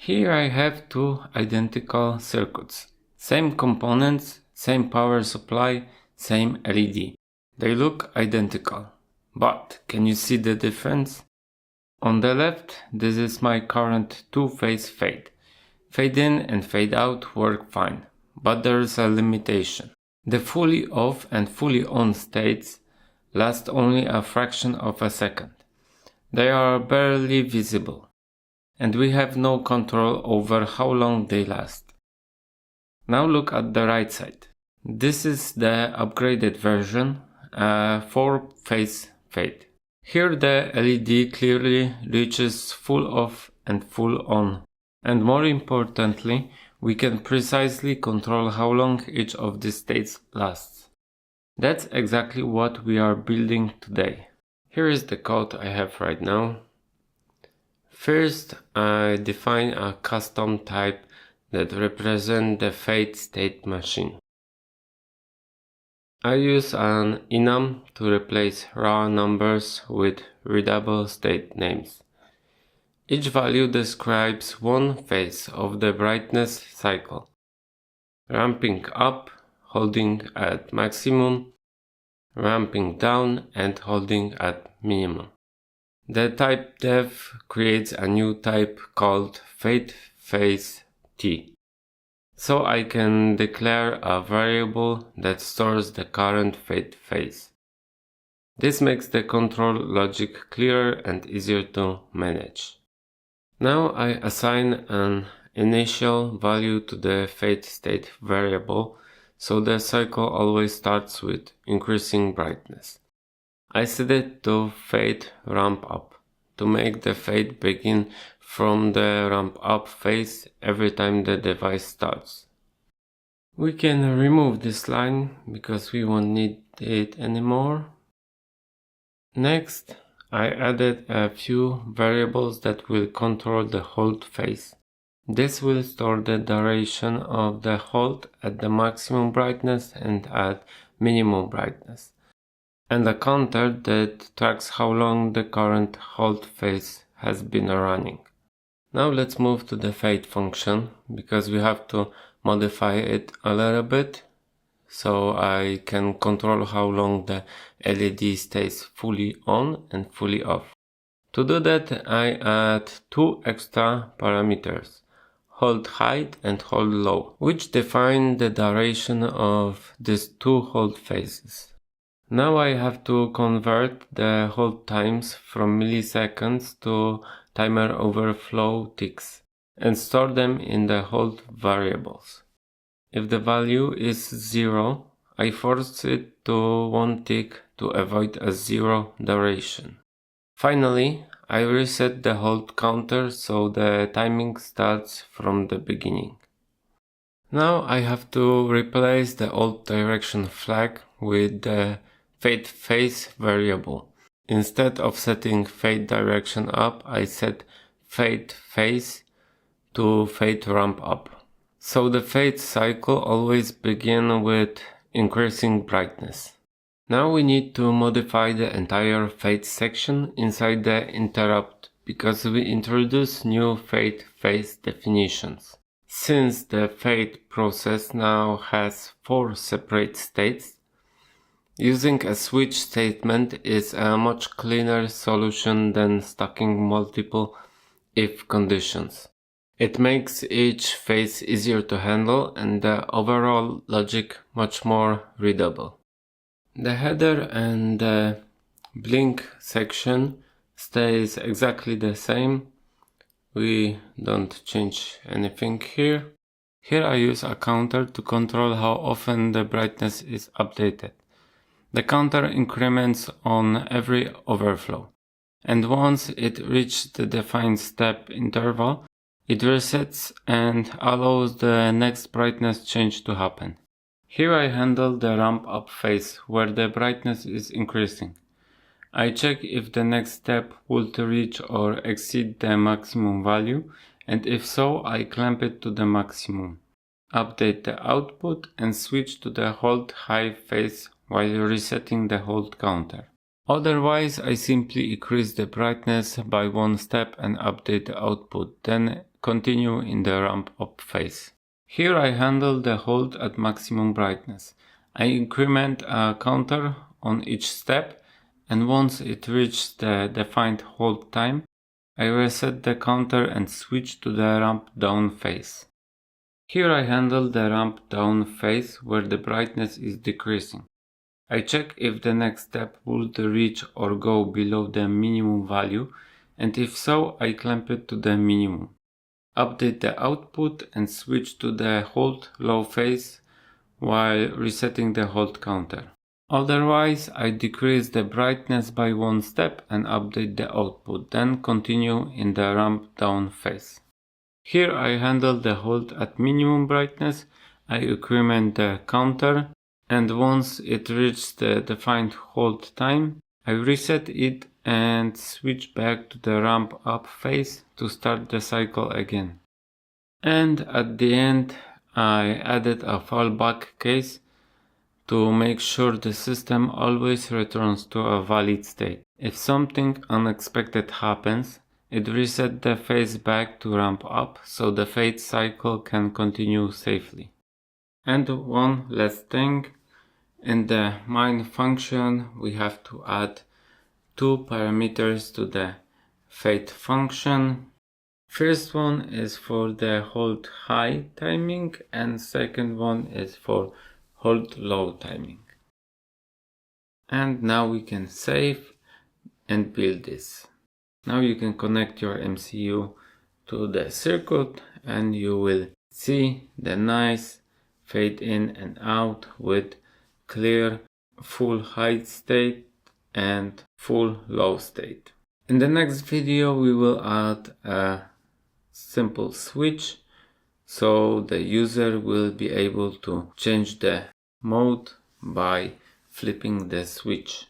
Here I have two identical circuits. Same components, same power supply, same LED. They look identical. But can you see the difference? On the left, this is my current two-phase fade. Fade in and fade out work fine, but there is a limitation. The fully off and fully on states last only a fraction of a second. They are barely visible, and we have no control over how long they last. Now look at the right side. This is the upgraded version, a 4-phase fade. Here the LED clearly reaches full off and full on. And more importantly, we can precisely control how long each of these states lasts. That's exactly what we are building today. Here is the code I have right now. First, I define a custom type that represents the fade state machine. I use an enum to replace raw numbers with readable state names. Each value describes one phase of the brightness cycle, ramping up, holding at maximum, ramping down and holding at minimum. The type dev creates a new type called fade phase T. So I can declare a variable that stores the current fade phase. This makes the control logic clearer and easier to manage. Now I assign an initial value to the fade state variable, so the cycle always starts with increasing brightness. I set it to fade ramp up, to make the fade begin from the ramp up phase every time the device starts. We can remove this line because we won't need it anymore. Next, I added a few variables that will control the hold phase. This will store the duration of the hold at the maximum brightness and at minimum brightness, and a counter that tracks how long the current hold phase has been running. Now let's move to the fade function, because we have to modify it a little bit so I can control how long the LED stays fully on and fully off. To do that, I add two extra parameters, hold height and hold low, which define the duration of these two hold phases. Now I have to convert the hold times from milliseconds to timer overflow ticks and store them in the hold variables. If the value is 0, I force it to 1 tick to avoid a 0 duration. Finally, I reset the hold counter so the timing starts from the beginning. Now I have to replace the old direction flag with the fade phase variable. Instead of setting fade direction up, I set fade phase to fade ramp up. So the fade cycle always begins with increasing brightness. Now we need to modify the entire fade section inside the interrupt because we introduce new fade phase definitions. Since the fade process now has 4 separate states, using a switch statement is a much cleaner solution than stacking multiple if conditions. It makes each phase easier to handle and the overall logic much more readable. The header and the blink section stays exactly the same. We don't change anything here. Here I use a counter to control how often the brightness is updated. The counter increments on every overflow, and once it reaches the defined step interval, it resets and allows the next brightness change to happen. Here I handle the ramp up phase where the brightness is increasing. I check if the next step would reach or exceed the maximum value, and if so, I clamp it to the maximum. Update the output and switch to the hold high phase while resetting the hold counter. Otherwise, I simply increase the brightness by 1 step and update the output, then continue in the ramp up phase. Here I handle the hold at maximum brightness. I increment a counter on each step, and once it reaches the defined hold time, I reset the counter and switch to the ramp down phase. Here I handle the ramp down phase where the brightness is decreasing. I check if the next step would reach or go below the minimum value, and if so, I clamp it to the minimum. Update the output and switch to the hold low phase while resetting the hold counter. Otherwise, I decrease the brightness by one step and update the output, then continue in the ramp down phase. Here I handle the hold at minimum brightness. I increment the counter, and once it reaches the defined hold time, I reset it and switch back to the ramp up phase to start the cycle again. And at the end, I added a fallback case to make sure the system always returns to a valid state. If something unexpected happens, it resets the phase back to ramp up so the phase cycle can continue safely. And one last thing, in the main function we have to add two parameters to the fade function. First one is for the hold high timing and second one is for hold low timing. And now we can save and build this. Now you can connect your MCU to the circuit and you will see the nice fade in and out with clear full high state and full low state. In the next video we will add a simple switch so the user will be able to change the mode by flipping the switch.